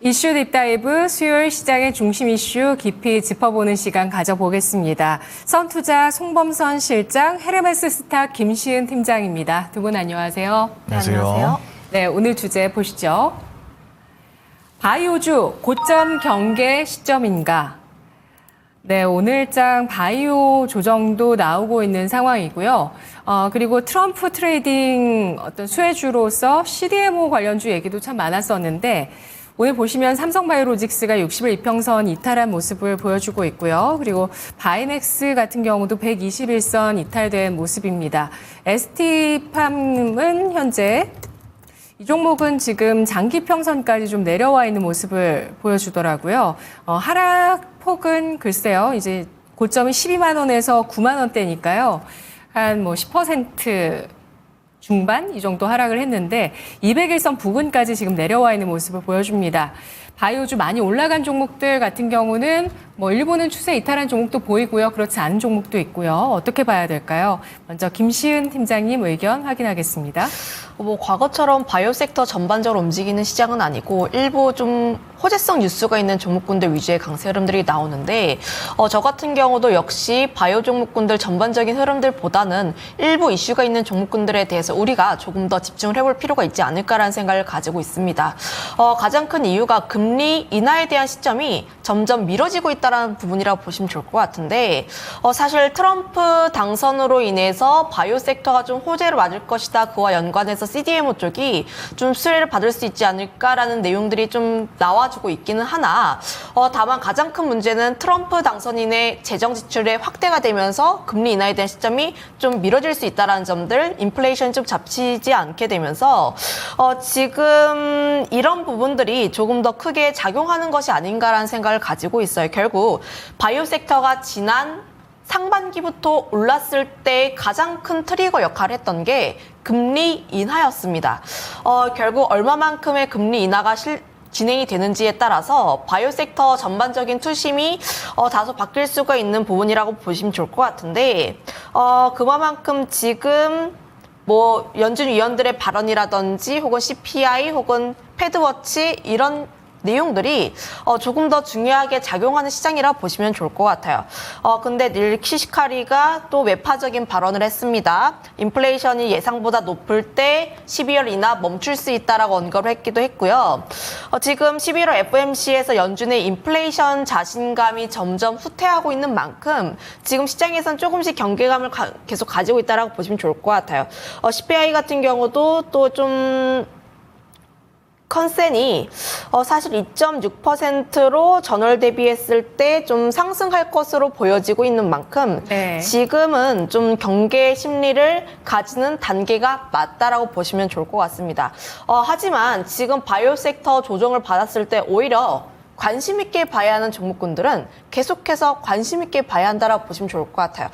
이슈 딥다이브 수요일 시장의 중심 이슈 깊이 짚어보는 시간 가져보겠습니다. 선투자 송범선 실장, 헤르메스 스탁 김시은 팀장입니다. 두 분 안녕하세요. 안녕하세요. 네, 오늘 주제 보시죠. 바이오주 고점 경계 시점인가? 네, 오늘장 바이오 조정도 나오고 있는 상황이고요. 그리고 트럼프 트레이딩 어떤 수혜주로서 CDMO 관련주 얘기도 참 많았었는데 오늘 보시면 삼성바이오로직스가 60일 이평선 이탈한 모습을 보여주고 있고요. 그리고 바이넥스 같은 경우도 121선 이탈된 모습입니다. ST팜은 현재 이 종목은 지금 장기평선까지 좀 내려와 있는 모습을 보여주더라고요. 하락폭은 글쎄요, 이제 고점이 12만 원에서 9만 원대니까요. 한 뭐 10% 중반 이 정도 하락을 했는데 200일선 부근까지 지금 내려와 있는 모습을 보여줍니다. 바이오주 많이 올라간 종목들 같은 경우는 뭐 일부는 추세 이탈한 종목도 보이고요. 그렇지 않은 종목도 있고요. 어떻게 봐야 될까요? 먼저 김시은 팀장님 의견 확인하겠습니다. 과거처럼 바이오 섹터 전반적으로 움직이는 시장은 아니고 일부 좀 호재성 뉴스가 있는 종목군들 위주의 강세 흐름들이 나오는데 저 같은 경우도 역시 바이오 종목군들 전반적인 흐름들보다는 일부 이슈가 있는 종목군들에 대해서 우리가 조금 더 집중을 해볼 필요가 있지 않을까라는 생각을 가지고 있습니다. 가장 큰 이유가 금리 인하에 대한 시점이 점점 미뤄지고 있다는 부분이라고 보시면 좋을 것 같은데 사실 트럼프 당선으로 인해서 바이오 섹터가 좀 호재를 맞을 것이다. 그와 연관해서 CDMO 쪽이 좀 수혜를 받을 수 있지 않을까라는 내용들이 좀 나와주고 있기는 하나 다만 가장 큰 문제는 트럼프 당선인의 재정 지출의 확대가 되면서 금리 인하에 대한 시점이 좀 미뤄질 수 있다는 점들, 인플레이션이 좀 잡히지 않게 되면서 지금 이런 부분들이 조금 더 크게 작용하는 것이 아닌가라는 생각을 가지고 있어요. 결국 바이오 섹터가 지난 상반기부터 올랐을 때 가장 큰 트리거 역할을 했던 게 금리 인하였습니다. 결국 얼마만큼의 금리 인하가 진행이 되는지에 따라서 바이오 섹터 전반적인 투심이 다소 바뀔 수가 있는 부분이라고 보시면 좋을 것 같은데 그만큼 지금 뭐 연준 위원들의 발언이라든지 혹은 CPI 혹은 패드워치 이런 내용들이 조금 더 중요하게 작용하는 시장이라 보시면 좋을 것 같아요. 근데 닐 키시카리가 또 외파적인 발언을 했습니다. 인플레이션이 예상보다 높을 때 12월 인하 멈출 수 있다라고 언급을 했기도 했고요. 지금 11월 FOMC에서 연준의 인플레이션 자신감이 점점 후퇴하고 있는 만큼 지금 시장에선 조금씩 경계감을 계속 가지고 있다라고 보시면 좋을 것 같아요. CPI 같은 경우도 또 좀 컨센이 사실 2.6%로 전월 대비했을 때 좀 상승할 것으로 보여지고 있는 만큼 지금은 좀 경계 심리를 가지는 단계가 맞다라고 보시면 좋을 것 같습니다. 하지만 지금 바이오 섹터 조정을 받았을 때 오히려 관심 있게 봐야 하는 종목군들은 계속해서 관심 있게 봐야 한다라고 보시면 좋을 것 같아요.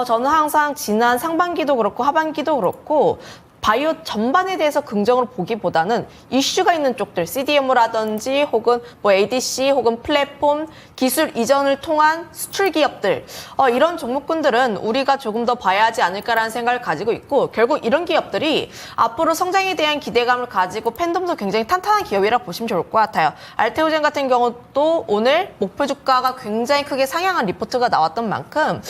저는 항상 지난 상반기도 그렇고 하반기도 그렇고 바이오 전반에 대해서 긍정으로 보기보다는 이슈가 있는 쪽들, CDMO라든지 혹은 뭐 ADC 혹은 플랫폼, 기술 이전을 통한 수출 기업들 이런 종목군들은 우리가 조금 더 봐야 하지 않을까라는 생각을 가지고 있고 결국 이런 기업들이 앞으로 성장에 대한 기대감을 가지고 팬덤도 굉장히 탄탄한 기업이라고 보시면 좋을 것 같아요. 알테오젠 같은 경우도 오늘 목표 주가가 굉장히 크게 상향한 리포트가 나왔던 만큼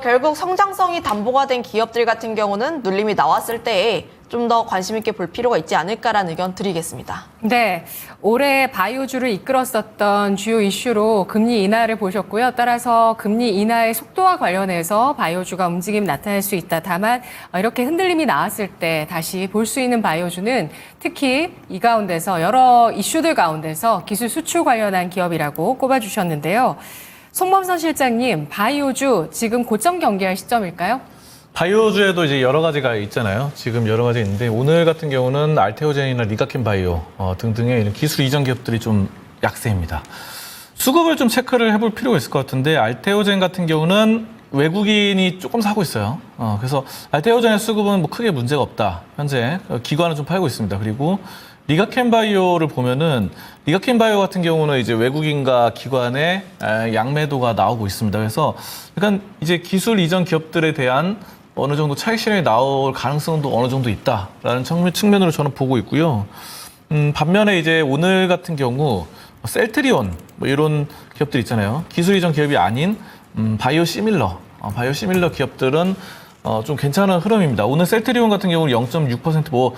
결국 성장성이 담보가 된 기업들 같은 경우는 눌림이 나왔을 때에 좀 더 관심 있게 볼 필요가 있지 않을까라는 의견 드리겠습니다. 네, 올해 바이오주를 이끌었었던 주요 이슈로 금리 인하를 보셨고요. 따라서 금리 인하의 속도와 관련해서 바이오주가 움직임이 나타날 수 있다. 다만 이렇게 흔들림이 나왔을 때 다시 볼 수 있는 바이오주는 특히 이 가운데서 여러 이슈들 가운데서 기술 수출 관련한 기업이라고 꼽아주셨는데요. 송범선 실장님, 바이오주 지금 고점 경계할 시점일까요? 바이오주에도 이제 여러 가지가 있잖아요. 지금 여러 가지 있는데 오늘 같은 경우는 알테오젠이나 리가켄 바이오 등등의 이런 기술 이전 기업들이 좀 약세입니다. 수급을 좀 체크를 해볼 필요가 있을 것 같은데 알테오젠 같은 경우는 외국인이 조금 사고 있어요. 그래서 알테오젠의 수급은 뭐 크게 문제가 없다. 현재 기관은 좀 팔고 있습니다. 그리고 리가켄 바이오를 보면은 리가켄 바이오 같은 경우는 이제 외국인과 기관의 양매도가 나오고 있습니다. 그래서 약간 이제 기술 이전 기업들에 대한 어느 정도 차익 실현이 나올 가능성도 어느 정도 있다라는 측면으로 저는 보고 있고요. 반면에 이제 오늘 같은 경우 셀트리온 뭐 이런 기업들 있잖아요. 기술 이전 기업이 아닌 바이오시밀러 기업들은 좀 괜찮은 흐름입니다. 오늘 셀트리온 같은 경우는 0.6% 뭐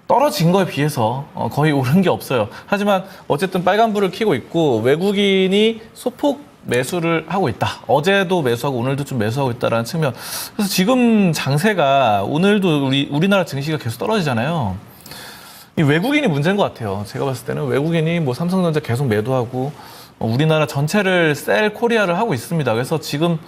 떨어진 거에 비해서 거의 오른 게 없어요. 하지만 어쨌든 빨간불을 켜고 있고 외국인이 소폭 매수를 하고 있다. 어제도 매수하고 오늘도 좀 매수하고 있다라는 측면. 그래서 지금 장세가 오늘도 우리나라 증시가 계속 떨어지잖아요. 이 외국인이 문제인 것 같아요. 제가 봤을 때는 외국인이 뭐 삼성전자 계속 매도하고 우리나라 전체를 셀 코리아를 하고 있습니다. 그래서 지금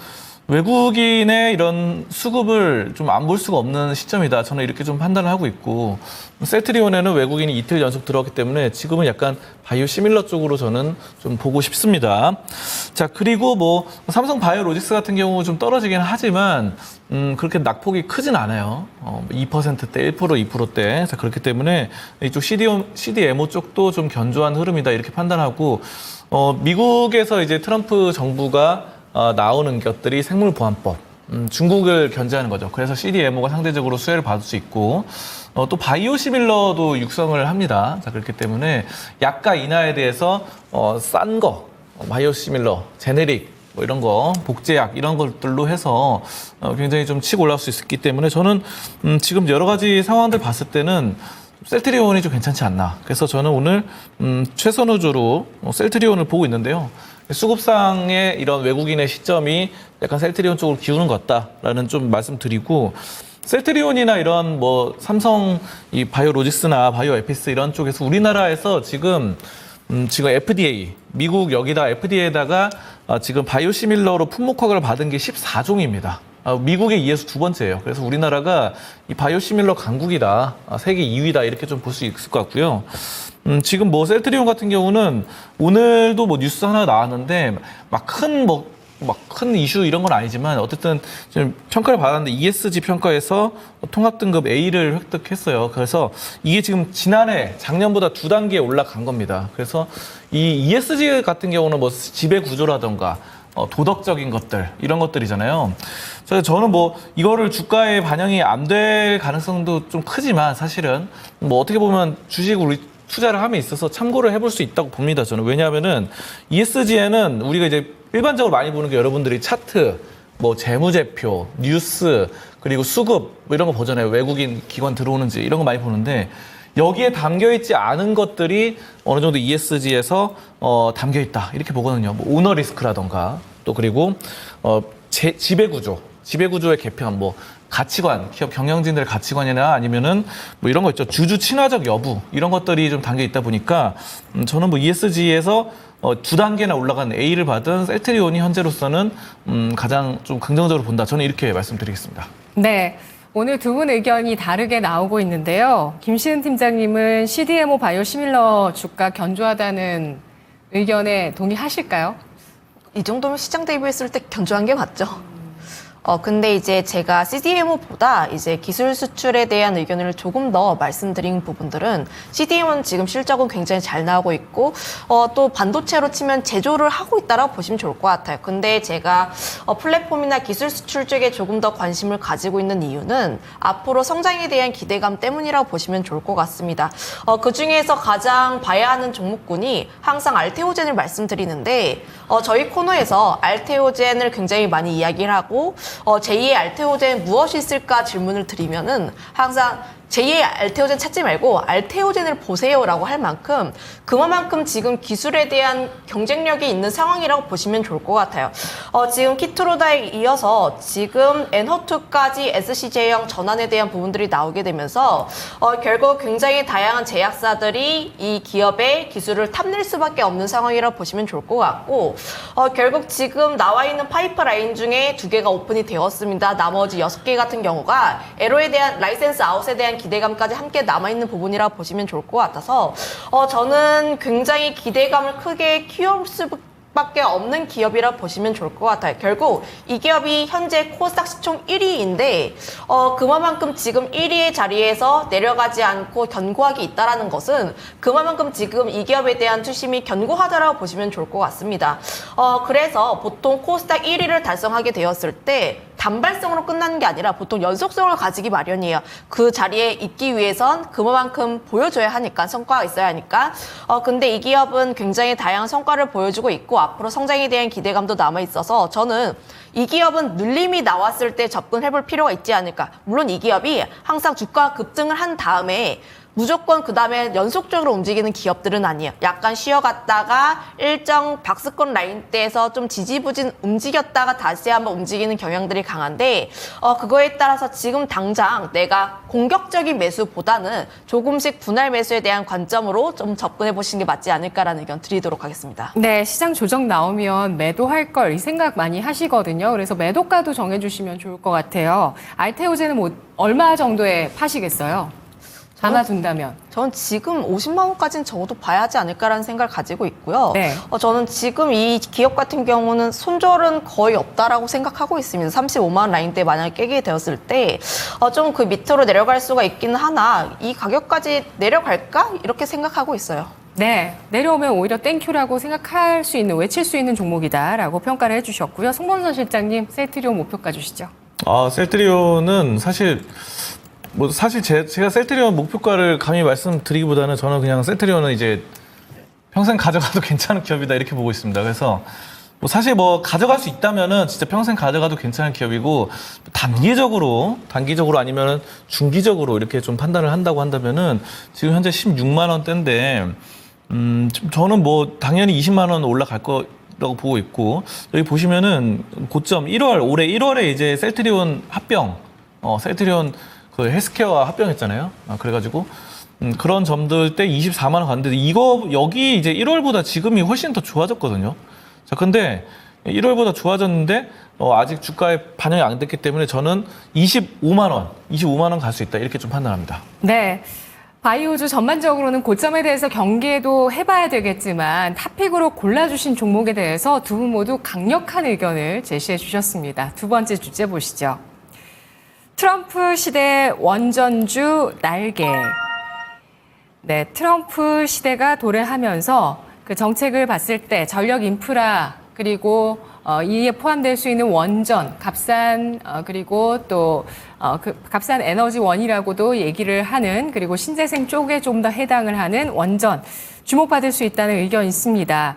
외국인의 이런 수급을 좀 안 볼 수가 없는 시점이다. 저는 이렇게 좀 판단을 하고 있고 셀트리온에는 외국인이 이틀 연속 들어왔기 때문에 지금은 약간 바이오시밀러 쪽으로 저는 좀 보고 싶습니다. 자, 그리고 뭐 삼성 바이오로직스 같은 경우 좀 떨어지긴 하지만 그렇게 낙폭이 크진 않아요. 2%대, 1%, 2%대. 자, 그렇기 때문에 이쪽 CDMO 쪽도 좀 견조한 흐름이다 이렇게 판단하고 미국에서 이제 트럼프 정부가 나오는 것들이 생물보안법, 중국을 견제하는 거죠. 그래서 CDMO가 상대적으로 수혜를 받을 수 있고 또 바이오시밀러도 육성을 합니다. 자, 그렇기 때문에 약가 인하에 대해서 싼 거, 바이오시밀러, 제네릭 뭐 이런 거, 복제약 이런 것들로 해서 굉장히 좀 치고 올라올 수 있기 때문에 저는 지금 여러 가지 상황들 봤을 때는 셀트리온이 좀 괜찮지 않나. 그래서 저는 오늘 최선호주로 셀트리온을 보고 있는데요. 수급상의 이런 외국인의 시점이 약간 셀트리온 쪽으로 기우는 것 같다라는 좀 말씀드리고 셀트리온이나 이런 뭐 삼성 이 바이오로직스나 바이오에피스 이런 쪽에서 우리나라에서 지금 FDA 미국 여기다 FDA에다가 지금 바이오시밀러로 품목 허가를 받은 게 14종입니다. 미국에 이어서 두 번째예요. 그래서 우리나라가 이 바이오시밀러 강국이다, 세계 2위다 이렇게 좀 볼 수 있을 것 같고요. 지금 뭐 셀트리온 같은 경우는 오늘도 뭐 뉴스 하나 나왔는데 막 큰 이슈 이런 건 아니지만 어쨌든 지금 평가를 받았는데 ESG 평가에서 통합 등급 A를 획득했어요. 그래서 이게 지금 작년보다 2단계 올라간 겁니다. 그래서 이 ESG 같은 경우는 뭐 지배 구조라던가 도덕적인 것들 이런 것들이잖아요. 그래서 저는 뭐 이거를 주가에 반영이 안 될 가능성도 좀 크지만 사실은 뭐 어떻게 보면 주식을 우리 투자를 함에 있어서 참고를 해볼 수 있다고 봅니다. 저는 왜냐하면은 ESG에는 우리가 이제 일반적으로 많이 보는 게 여러분들이 차트, 뭐 재무제표, 뉴스 그리고 수급 뭐 이런 거 보잖아요. 외국인 기관 들어오는지 이런 거 많이 보는데 여기에 담겨있지 않은 것들이 어느 정도 ESG에서 담겨있다 이렇게 보거든요. 뭐 오너 리스크라던가 또 그리고 지배구조의 개편, 뭐 가치관, 기업 경영진들의 가치관이나 아니면은 뭐 이런 거 있죠. 주주 친화적 여부 이런 것들이 좀 담겨 있다 보니까 저는 뭐 ESG에서 2단계나 올라간 A를 받은 셀트리온이 현재로서는 가장 좀 긍정적으로 본다. 저는 이렇게 말씀드리겠습니다. 네. 오늘 두 분 의견이 다르게 나오고 있는데요. 김시은 팀장님은 CDMO 바이오시밀러 주가 견조하다는 의견에 동의하실까요? 이 정도면 시장 대비했을 때 견조한 게 맞죠. 근데 이제 제가 CDMO보다 이제 기술 수출에 대한 의견을 조금 더 말씀드린 부분들은 CDMO는 지금 실적은 굉장히 잘 나오고 있고 또 반도체로 치면 제조를 하고 있다라고 보시면 좋을 것 같아요. 근데 제가 플랫폼이나 기술 수출 쪽에 조금 더 관심을 가지고 있는 이유는 앞으로 성장에 대한 기대감 때문이라고 보시면 좋을 것 같습니다. 그 중에서 가장 봐야 하는 종목군이 항상 알테오젠을 말씀드리는데 저희 코너에서 알테오젠을 굉장히 많이 이야기를 하고 제2의 알테오젠 무엇이 있을까 질문을 드리면은 항상 제2의 알테오젠 찾지 말고 알테오젠을 보세요라고 할 만큼 그만큼 지금 기술에 대한 경쟁력이 있는 상황이라고 보시면 좋을 것 같아요. 지금 키트로다에 이어서 지금 엔허2까지 SC제형 전환에 대한 부분들이 나오게 되면서 결국 굉장히 다양한 제약사들이 이 기업의 기술을 탐낼 수밖에 없는 상황이라고 보시면 좋을 것 같고 결국 지금 나와 있는 파이프라인 중에 2개가 오픈이 되었습니다. 나머지 6개 같은 경우가 LO에 대한 라이센스 아웃에 대한 기대감까지 함께 남아있는 부분이라고 보시면 좋을 것 같아서 저는 굉장히 기대감을 크게 키울 수밖에 없는 기업이라 보시면 좋을 것 같아요. 결국 이 기업이 현재 코스닥 시총 1위인데 그만큼 지금 1위의 자리에서 내려가지 않고 견고하게 있다라는 것은 그만큼 지금 이 기업에 대한 투심이 견고하다라고 보시면 좋을 것 같습니다. 그래서 보통 코스닥 1위를 달성하게 되었을 때 단발성으로 끝나는 게 아니라 보통 연속성을 가지기 마련이에요. 그 자리에 있기 위해선 그만큼 보여줘야 하니까, 성과가 있어야 하니까. 근데 이 기업은 굉장히 다양한 성과를 보여주고 있고 앞으로 성장에 대한 기대감도 남아 있어서 저는 이 기업은 눌림이 나왔을 때 접근해볼 필요가 있지 않을까. 물론 이 기업이 항상 주가 급등을 한 다음에 무조건 그 다음에 연속적으로 움직이는 기업들은 아니에요. 약간 쉬어갔다가 일정 박스권 라인대에서 좀 지지부진 움직였다가 다시 한번 움직이는 경향들이 강한데 그거에 따라서 지금 당장 내가 공격적인 매수보다는 조금씩 분할 매수에 대한 관점으로 좀 접근해 보시는 게 맞지 않을까라는 의견 드리도록 하겠습니다. 네, 시장 조정 나오면 매도할 걸 이 생각 많이 하시거든요. 그래서 매도가도 정해주시면 좋을 것 같아요. 알테오제는 뭐 얼마 정도에 파시겠어요? 담아둔다면. 저는 지금 50만 원까지는 적어도 봐야 하지 않을까라는 생각을 가지고 있고요. 네. 저는 지금 이 기업 같은 경우는 손절은 거의 없다라고 생각하고 있습니다. 35만 원 라인대 만약에 깨게 되었을 때 좀 그 밑으로 내려갈 수가 있기는 하나 이 가격까지 내려갈까? 이렇게 생각하고 있어요. 네, 내려오면 오히려 땡큐라고 생각할 수 있는, 외칠 수 있는 종목이다라고 평가를 해주셨고요. 송범선 실장님, 셀트리온 목표가 주시죠. 셀트리온은 사실 제가 셀트리온 목표가를 감히 말씀드리기보다는 저는 그냥 셀트리온은 이제 평생 가져가도 괜찮은 기업이다 이렇게 보고 있습니다. 그래서 사실 가져갈 수 있다면은 진짜 평생 가져가도 괜찮은 기업이고 단기적으로 아니면은 중기적으로 이렇게 좀 판단을 한다고 한다면은 지금 현재 16만 원대인데 저는 당연히 20만 원 올라갈 거라고 보고 있고 여기 보시면은 고점 올해 1월에 이제 셀트리온 합병 셀트리온 그 헬스케어와 합병했잖아요. 그래가지고 그런 점들 때 24만 원 갔는데 여기 이제 1월보다 지금이 훨씬 더 좋아졌거든요. 자, 근데 1월보다 좋아졌는데 아직 주가에 반영이 안 됐기 때문에 저는 25만 원 갈 수 있다 이렇게 좀 판단합니다. 네. 바이오주 전반적으로는 고점에 대해서 경계도 해봐야 되겠지만 탑픽으로 골라주신 종목에 대해서 두 분 모두 강력한 의견을 제시해 주셨습니다. 두 번째 주제 보시죠. 트럼프 시대 원전주 날개. 네, 트럼프 시대가 도래하면서 그 정책을 봤을 때 전력 인프라 그리고 이에 포함될 수 있는 원전, 값싼 그리고 또 그 값싼 에너지원이라고도 얘기를 하는 그리고 신재생 쪽에 좀 더 해당을 하는 원전 주목받을 수 있다는 의견이 있습니다.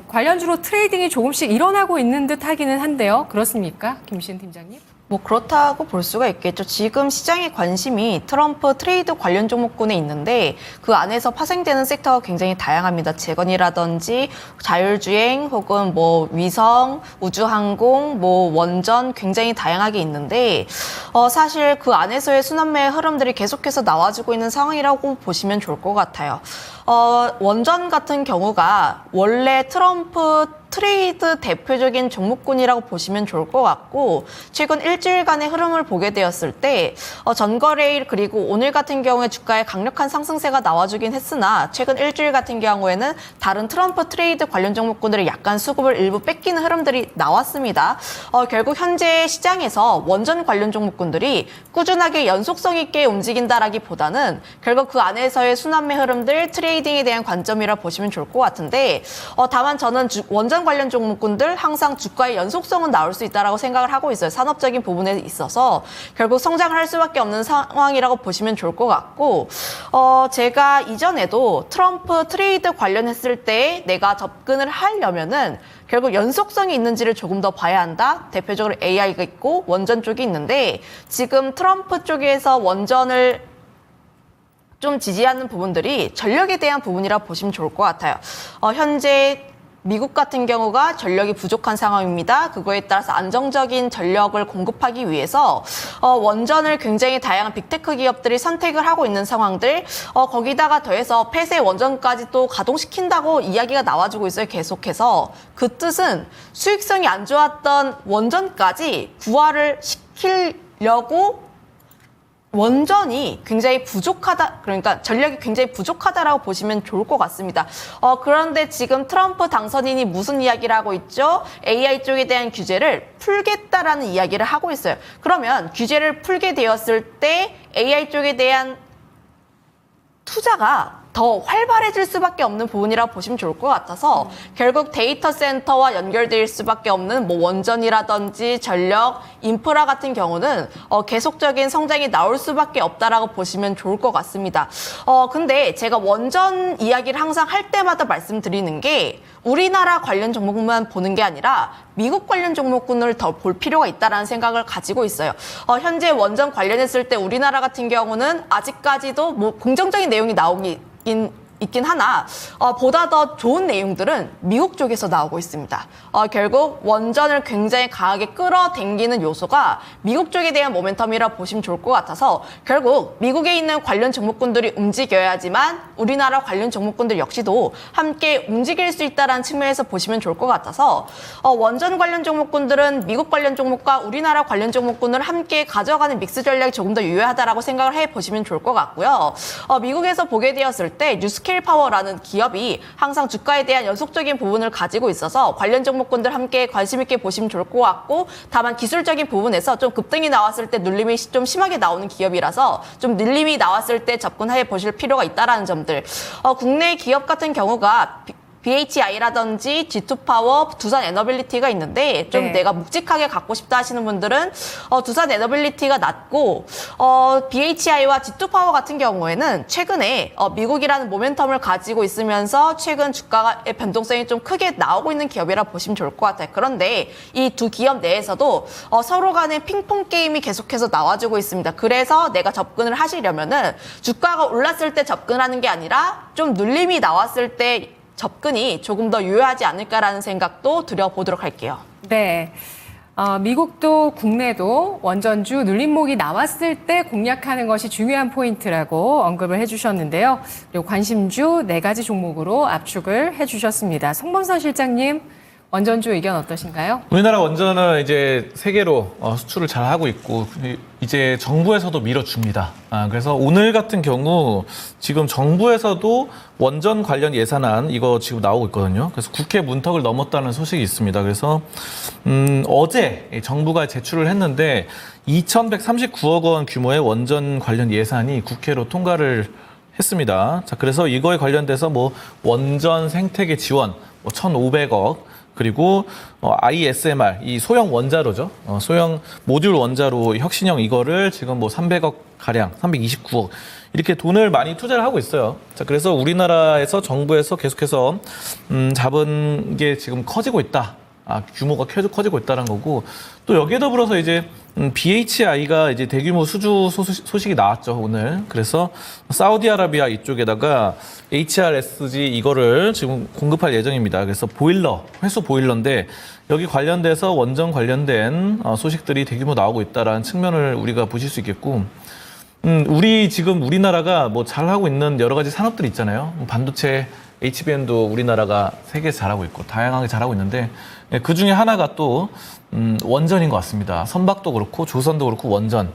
관련주로 트레이딩이 조금씩 일어나고 있는 듯 하기는 한데요. 그렇습니까? 김신 팀장님? 그렇다고 볼 수가 있겠죠. 지금 시장의 관심이 트럼프 트레이드 관련 종목군에 있는데 그 안에서 파생되는 섹터가 굉장히 다양합니다. 재건이라든지 자율주행 혹은 위성, 우주항공, 원전 굉장히 다양하게 있는데 사실 그 안에서의 순환매의 흐름들이 계속해서 나와주고 있는 상황이라고 보시면 좋을 것 같아요. 원전 같은 경우가 원래 트럼프 트레이드 대표적인 종목군이라고 보시면 좋을 것 같고 최근 일주일간의 흐름을 보게 되었을 때 전거래일 그리고 오늘 같은 경우에 주가에 강력한 상승세가 나와주긴 했으나 최근 일주일 같은 경우에는 다른 트럼프 트레이드 관련 종목군들이 약간 수급을 일부 뺏기는 흐름들이 나왔습니다. 결국 현재 시장에서 원전 관련 종목군들이 꾸준하게 연속성 있게 움직인다라기보다는 결국 그 안에서의 순환매 흐름들 트레이딩에 대한 관점이라 보시면 좋을 것 같은데 다만 저는 원전 관련 종목군들 항상 주가의 연속성은 나올 수 있다라고 생각을 하고 있어요. 산업적인 부분에 있어서 결국 성장을 할 수밖에 없는 상황이라고 보시면 좋을 것 같고 제가 이전에도 트럼프 트레이드 관련했을 때 내가 접근을 하려면은 결국 연속성이 있는지를 조금 더 봐야 한다. 대표적으로 AI가 있고 원전 쪽이 있는데 지금 트럼프 쪽에서 원전을 좀 지지하는 부분들이 전력에 대한 부분이라 보시면 좋을 것 같아요. 현재 미국 같은 경우가 전력이 부족한 상황입니다. 그거에 따라서 안정적인 전력을 공급하기 위해서 원전을 굉장히 다양한 빅테크 기업들이 선택을 하고 있는 상황들 거기다가 더해서 폐쇄 원전까지 또 가동시킨다고 이야기가 나와주고 있어요. 계속해서 그 뜻은 수익성이 안 좋았던 원전까지 부활을 시키려고 원전이 굉장히 부족하다, 그러니까 전력이 굉장히 부족하다라고 보시면 좋을 것 같습니다. 그런데 지금 트럼프 당선인이 무슨 이야기를 하고 있죠? AI 쪽에 대한 규제를 풀겠다라는 이야기를 하고 있어요. 그러면 규제를 풀게 되었을 때 AI 쪽에 대한 투자가 더 활발해질 수밖에 없는 부분이라고 보시면 좋을 것 같아서 결국 데이터 센터와 연결될 수밖에 없는 뭐 원전이라든지 전력, 인프라 같은 경우는 계속적인 성장이 나올 수밖에 없다라고 보시면 좋을 것 같습니다. 근데 제가 원전 이야기를 항상 할 때마다 말씀드리는 게 우리나라 관련 종목만 보는 게 아니라 미국 관련 종목군을 더 볼 필요가 있다라는 생각을 가지고 있어요. 현재 원전 관련했을 때 우리나라 같은 경우는 아직까지도 뭐 긍정적인 내용이 있긴 하나 보다 더 좋은 내용들은 미국 쪽에서 나오고 있습니다. 결국 원전을 굉장히 강하게 끌어당기는 요소가 미국 쪽에 대한 모멘텀이라 보시면 좋을 것 같아서 결국 미국에 있는 관련 종목군들이 움직여야지만 우리나라 관련 종목군들 역시도 함께 움직일 수 있다는 측면에서 보시면 좋을 것 같아서 원전 관련 종목군들은 미국 관련 종목과 우리나라 관련 종목군을 함께 가져가는 믹스 전략이 조금 더 유효하다라고 생각을 해보시면 좋을 것 같고요. 미국에서 보게 되었을 때 뉴스케일 파워라는 기업이 항상 주가에 대한 연속적인 부분을 가지고 있어서 관련 종목군들 함께 관심 있게 보시면 좋을 것 같고 다만 기술적인 부분에서 좀 급등이 나왔을 때 눌림이 좀 심하게 나오는 기업이라서 좀 눌림이 나왔을 때 접근해 보실 필요가 있다라는 점들. 국내 기업 같은 경우가 BHI라든지 G2파워, 두산 에너빌리티가 있는데 좀 네. 내가 묵직하게 갖고 싶다 하시는 분들은 두산 에너빌리티가 낮고 BHI와 G2파워 같은 경우에는 최근에 미국이라는 모멘텀을 가지고 있으면서 최근 주가의 변동성이 좀 크게 나오고 있는 기업이라 보시면 좋을 것 같아요. 그런데 이 두 기업 내에서도 서로 간의 핑퐁 게임이 계속해서 나와주고 있습니다. 그래서 내가 접근을 하시려면은 주가가 올랐을 때 접근하는 게 아니라 좀 눌림이 나왔을 때 접근이 조금 더 유효하지 않을까라는 생각도 드려보도록 할게요. 네. 미국도 국내도 원전주 눌림목이 나왔을 때 공략하는 것이 중요한 포인트라고 언급을 해주셨는데요. 그리고 관심주 4가지 종목으로 압축을 해주셨습니다. 송범선 실장님, 원전주 의견 어떠신가요? 우리나라 원전은 이제 세계로 수출을 잘 하고 있고 이제 정부에서도 밀어줍니다. 그래서 오늘 같은 경우 지금 정부에서도 원전 관련 예산안 이거 지금 나오고 있거든요. 그래서 국회 문턱을 넘었다는 소식이 있습니다. 그래서 어제 정부가 제출을 했는데 2,139억 원 규모의 원전 관련 예산이 국회로 통과를 했습니다. 자, 그래서 이거에 관련돼서 뭐 원전 생태계 지원 1,500억 그리고 ISMR, 이 소형 원자로죠. 소형 모듈 원자로 혁신형 이거를 지금 뭐 300억 가량, 329억 이렇게 돈을 많이 투자를 하고 있어요. 자, 그래서 우리나라에서 정부에서 계속해서 잡은 게 지금 커지고 있다. 규모가 커지고 있다는 거고 또 여기에 더불어서 이제 BHI가 이제 대규모 수주 소식이 나왔죠 오늘. 그래서 사우디아라비아 이쪽에다가 HRSG 이거를 지금 공급할 예정입니다. 그래서 회수 보일러인데 여기 관련돼서 원전 관련된 소식들이 대규모 나오고 있다라는 측면을 우리가 보실 수 있겠고. 우리나라가 뭐 잘하고 있는 여러 가지 산업들이 있잖아요. 반도체, HBM도 우리나라가 세계에서 잘하고 있고 다양하게 잘하고 있는데 그 중에 하나가 또 원전인 것 같습니다. 선박도 그렇고 조선도 그렇고 원전.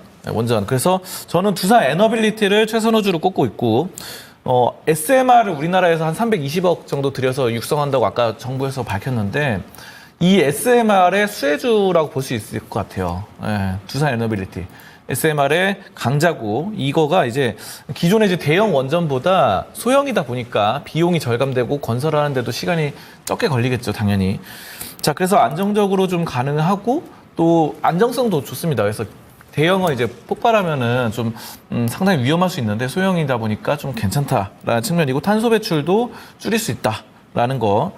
그래서 저는 두산 에너빌리티를 최선호주로 꼽고 있고 SMR을 우리나라에서 한 320억 정도 들여서 육성한다고 아까 정부에서 밝혔는데 이 SMR의 수혜주라고 볼 수 있을 것 같아요. 두산 에너빌리티. SMR의 강자고 이거가 이제 기존의 이제 대형 원전보다 소형이다 보니까 비용이 절감되고 건설하는 데도 시간이 적게 걸리겠죠, 당연히. 자, 그래서 안정적으로 좀 가능하고 또 안정성도 좋습니다. 그래서 대형은 이제 폭발하면은 좀 상당히 위험할 수 있는데 소형이다 보니까 좀 괜찮다라는 측면이고 탄소 배출도 줄일 수 있다. 라는 거.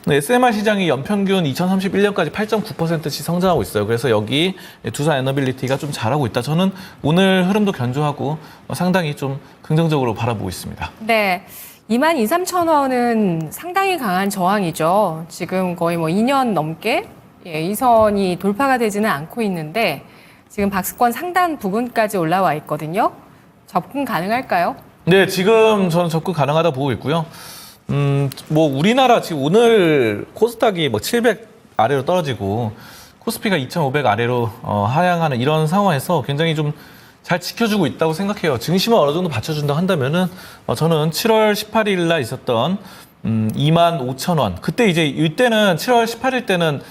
SMR 시장이 연평균 2031년까지 8.9%씩 성장하고 있어요. 그래서 여기 두산 에너빌리티가 좀 잘하고 있다. 저는 오늘 흐름도 견조하고 상당히 좀 긍정적으로 바라보고 있습니다. 네. 22,300원은 상당히 강한 저항이죠. 지금 거의 뭐 2년 넘게 이 선이 돌파가 되지는 않고 있는데 지금 박스권 상단 부분까지 올라와 있거든요. 접근 가능할까요? 네, 지금 저는 접근 가능하다 보고 있고요. 뭐 우리나라 지금 오늘 코스닥이 뭐 700 아래로 떨어지고 코스피가 2,500 아래로 하향하는 이런 상황에서 굉장히 좀 잘 지켜주고 있다고 생각해요. 증시만 어느 정도 받쳐준다고 한다면은 저는 7월 18일 날 있었던 25,000원 그때 이때는 7월 18일 때는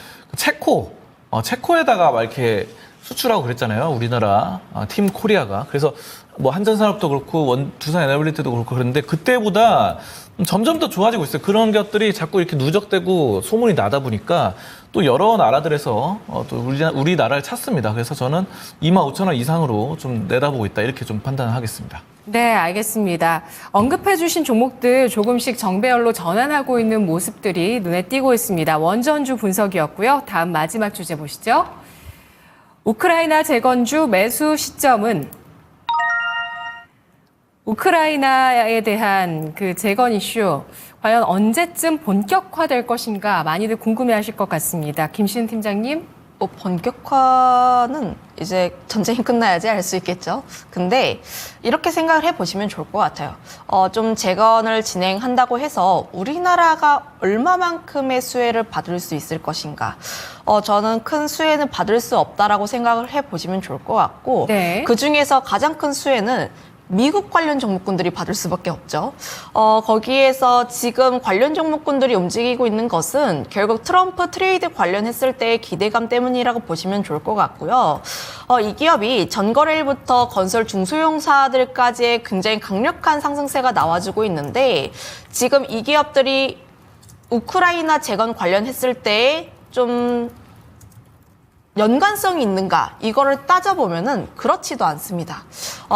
체코에다가 막 이렇게 수출하고 그랬잖아요. 우리나라 팀 코리아가. 그래서 뭐 한전산업도 그렇고 두산 에너빌리티도 그렇고 그랬는데 그때보다 점점 더 좋아지고 있어요. 그런 것들이 자꾸 이렇게 누적되고 소문이 나다 보니까 또 여러 나라들에서 또 우리나라를 찾습니다. 그래서 저는 25,000원 이상으로 좀 내다보고 있다. 이렇게 좀 판단을 하겠습니다. 네, 알겠습니다. 언급해 주신 종목들 조금씩 정배열로 전환하고 있는 모습들이 눈에 띄고 있습니다. 원전주 분석이었고요. 다음 마지막 주제 보시죠. 우크라이나 재건주 매수 시점은 우크라이나에 대한 그 재건 이슈 과연 언제쯤 본격화될 것인가 많이들 궁금해하실 것 같습니다. 김시은 팀장님. 뭐 본격화는 이제 전쟁이 끝나야지 알 수 있겠죠. 근데 이렇게 생각을 해보시면 좋을 것 같아요. 좀 재건을 진행한다고 해서 우리나라가 얼마만큼의 수혜를 받을 수 있을 것인가. 저는 큰 수혜는 받을 수 없다라고 생각을 해보시면 좋을 것 같고 네. 그중에서 가장 큰 수혜는 미국 관련 종목군들이 받을 수밖에 없죠. 거기에서 지금 관련 종목군들이 움직이고 있는 것은 결국 트럼프 트레이드 관련했을 때의 기대감 때문이라고 보시면 좋을 것 같고요. 이 기업이 전거래일부터 건설 중소형사들까지의 굉장히 강력한 상승세가 나와주고 있는데 지금 이 기업들이 우크라이나 재건 관련했을 때 좀 연관성이 있는가 이거를 따져보면은 그렇지도 않습니다.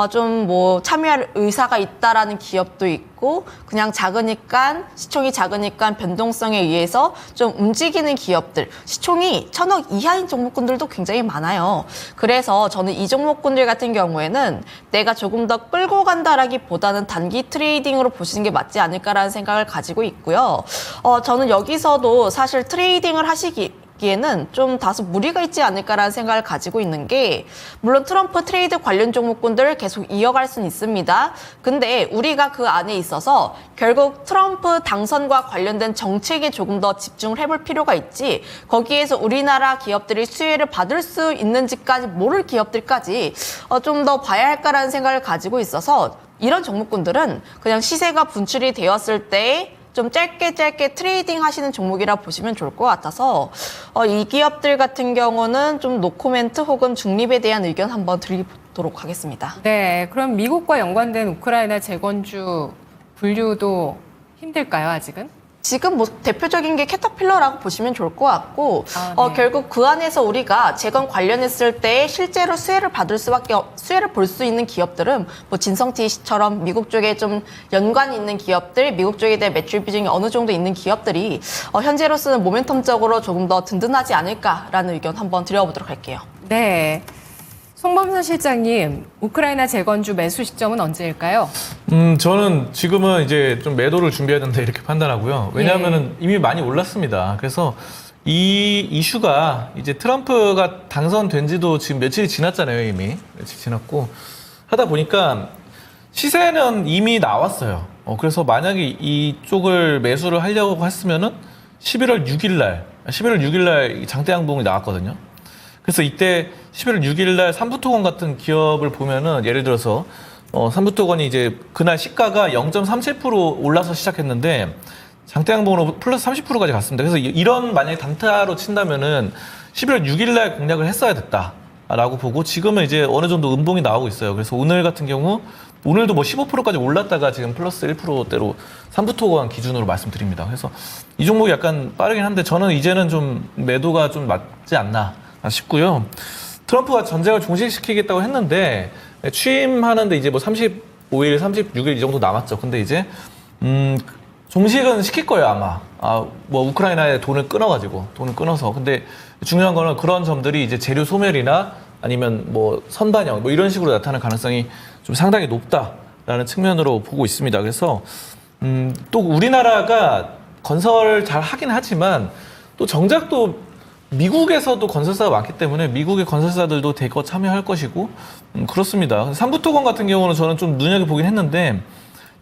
좀 뭐 참여할 의사가 있다라는 기업도 있고 그냥 작으니까 시총이 작으니까 변동성에 의해서 좀 움직이는 기업들 시총이 1,000억 이하인 종목군들도 굉장히 많아요. 그래서 저는 이 종목군들 같은 경우에는 내가 조금 더 끌고 간다라기보다는 단기 트레이딩으로 보시는 게 맞지 않을까라는 생각을 가지고 있고요. 저는 여기서도 사실 트레이딩을 하시기에는 좀 다소 무리가 있지 않을까라는 생각을 가지고 있는 게 물론 트럼프 트레이드 관련 종목군들을 계속 이어갈 수는 있습니다. 근데 우리가 그 안에 있어서 결국 트럼프 당선과 관련된 정책에 조금 더 집중을 해볼 필요가 있지 거기에서 우리나라 기업들이 수혜를 받을 수 있는지까지 모를 기업들까지 좀 더 봐야 할까라는 생각을 가지고 있어서 이런 종목군들은 그냥 시세가 분출이 되었을 때 좀 짧게 트레이딩 하시는 종목이라 보시면 좋을 것 같아서 이 기업들 같은 경우는 좀 노코멘트 혹은 중립에 대한 의견 한번 드리도록 하겠습니다. 네, 그럼 미국과 연관된 우크라이나 재건주 분류도 힘들까요, 아직은? 지금 뭐 대표적인 게 캐터필러라고 보시면 좋을 것 같고 네. 결국 그 안에서 우리가 재건 관련했을 때 실제로 수혜를 볼 수 있는 기업들은 뭐 진성TC처럼 미국 쪽에 좀 연관이 있는 기업들, 미국 쪽에 대한 매출 비중이 어느 정도 있는 기업들이 현재로서는 모멘텀적으로 조금 더 든든하지 않을까라는 의견 한번 드려보도록 할게요. 네. 송범선 실장님, 우크라이나 재건주 매수 시점은 언제일까요? 저는 지금은 이제 좀 매도를 준비해야 된다 이렇게 판단하고요. 왜냐하면은 이미 많이 올랐습니다. 그래서 이 이슈가 이제 트럼프가 당선된 지도 지금 며칠이 지났잖아요, 이미. 며칠 지났고. 하다 보니까 시세는 이미 나왔어요. 그래서 만약에 이쪽을 매수를 하려고 했으면은 11월 6일 날 장대 양봉이 나왔거든요. 그래서 이때 11월 6일 날 삼부토건 같은 기업을 보면은 예를 들어서 삼부토건이 이제 그날 시가가 0.37% 올라서 시작했는데 장대양봉으로 플러스 30%까지 갔습니다. 그래서 이런 만약에 단타로 친다면은 11월 6일 날 공략을 했어야 됐다라고 보고 지금은 이제 어느 정도 음봉이 나오고 있어요. 그래서 오늘 같은 경우 오늘도 뭐 15%까지 올랐다가 지금 플러스 1%대로 삼부토건 기준으로 말씀드립니다. 그래서 이 종목이 약간 빠르긴 한데 저는 이제는 좀 매도가 좀 맞지 않나 싶고요. 트럼프가 전쟁을 종식시키겠다고 했는데 취임하는데 이제 뭐 35일, 36일 이 정도 남았죠. 근데 이제 종식은 시킬 거예요, 아마. 뭐 우크라이나에 돈을 끊어서. 근데 중요한 거는 그런 점들이 이제 재료 소멸이나 아니면 뭐 선반영 뭐 이런 식으로 나타날 가능성이 좀 상당히 높다라는 측면으로 보고 있습니다. 그래서 또 우리나라가 건설 잘 하긴 하지만 또 정작 또 미국에서도 건설사가 많기 때문에 미국의 건설사들도 대거 참여할 것이고 그렇습니다. 삼부토건 같은 경우는 저는 좀 눈여겨보긴 했는데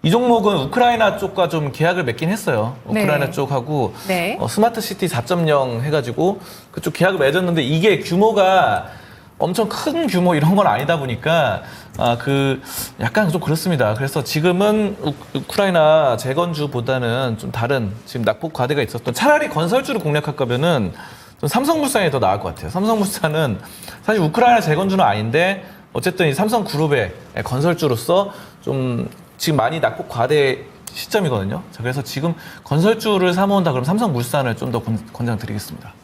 이 종목은 우크라이나 쪽과 좀 계약을 맺긴 했어요. 우크라이나 네. 쪽하고 네. 스마트시티 4.0 해가지고 그쪽 계약을 맺었는데 이게 규모가 엄청 큰 규모 이런 건 아니다 보니까 약간 좀 그렇습니다. 그래서 지금은 우크라이나 재건주보다는 좀 다른 지금 낙폭 과대가 있었던 차라리 건설주를 공략할 거면은 좀 삼성물산이 더 나을 것 같아요. 삼성물산은 사실 우크라이나 재건주는 아닌데 어쨌든 이 삼성그룹의 건설주로서 좀 지금 많이 낙폭 과대 시점이거든요. 자, 그래서 지금 건설주를 사모은다 그러면 삼성물산을 좀 더 권장드리겠습니다.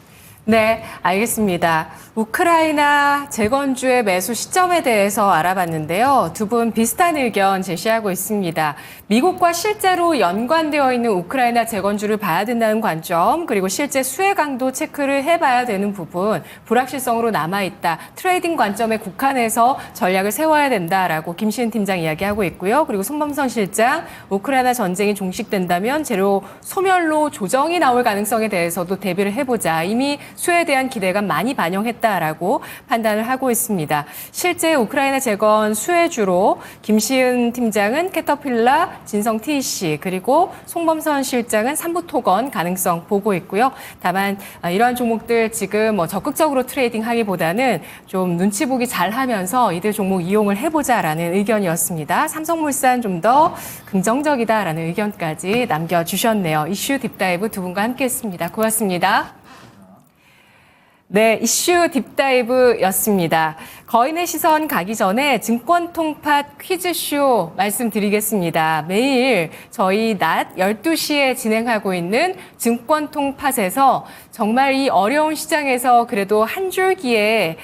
네, 알겠습니다. 우크라이나 재건주의 매수 시점에 대해서 알아봤는데요. 두 분 비슷한 의견 제시하고 있습니다. 미국과 실제로 연관되어 있는 우크라이나 재건주를 봐야 된다는 관점, 그리고 실제 수혜 강도 체크를 해봐야 되는 부분, 불확실성으로 남아있다. 트레이딩 관점에 국한해서 전략을 세워야 된다라고 김시은 팀장 이야기하고 있고요. 그리고 손범선 실장, 우크라이나 전쟁이 종식된다면 재료 소멸로 조정이 나올 가능성에 대해서도 대비를 해보자. 이미 수혜에 대한 기대가 많이 반영했다라고 판단을 하고 있습니다. 실제 우크라이나 재건 수혜주로 김시은 팀장은 캐터필라, 진성 TEC 그리고 송범선 실장은 삼부토건 가능성 보고 있고요. 다만 이러한 종목들 지금 적극적으로 트레이딩하기보다는 좀 눈치 보기 잘하면서 이들 종목 이용을 해보자라는 의견이었습니다. 삼성물산 좀 더 긍정적이다라는 의견까지 남겨주셨네요. 이슈 딥다이브 두 분과 함께했습니다. 고맙습니다. 네, 이슈 딥다이브였습니다. 거인의 시선 가기 전에 증권 통팟 퀴즈쇼 말씀드리겠습니다. 매일 저희 낮 12시에 진행하고 있는 증권 통팟에서 정말 이 어려운 시장에서 그래도 한 줄기에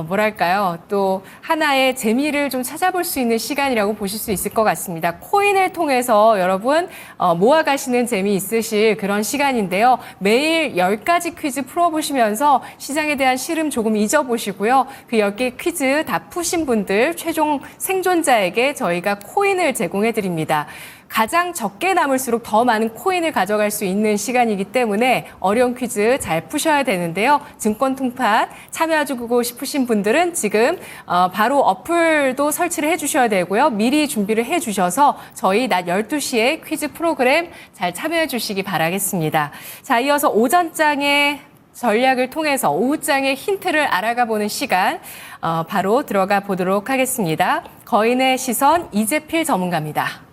뭐랄까요? 또 하나의 재미를 좀 찾아볼 수 있는 시간이라고 보실 수 있을 것 같습니다. 코인을 통해서 여러분 모아가시는 재미 있으실 그런 시간인데요. 매일 10가지 퀴즈 풀어보시면서 시장에 대한 시름 조금 잊어보시고요. 그 10개 퀴즈 다 푸신 분들 최종 생존자에게 저희가 코인을 제공해 드립니다. 가장 적게 남을수록 더 많은 코인을 가져갈 수 있는 시간이기 때문에 어려운 퀴즈 잘 푸셔야 되는데요. 증권 통팟 참여하고 싶으신 분들은 지금 바로 어플도 설치를 해주셔야 되고요. 미리 준비를 해주셔서 저희 낮 12시에 퀴즈 프로그램 잘 참여해 주시기 바라겠습니다. 자, 이어서 오전장의 전략을 통해서 오후장의 힌트를 알아가 보는 시간 바로 들어가 보도록 하겠습니다. 거인의 시선 이재필 전문가입니다.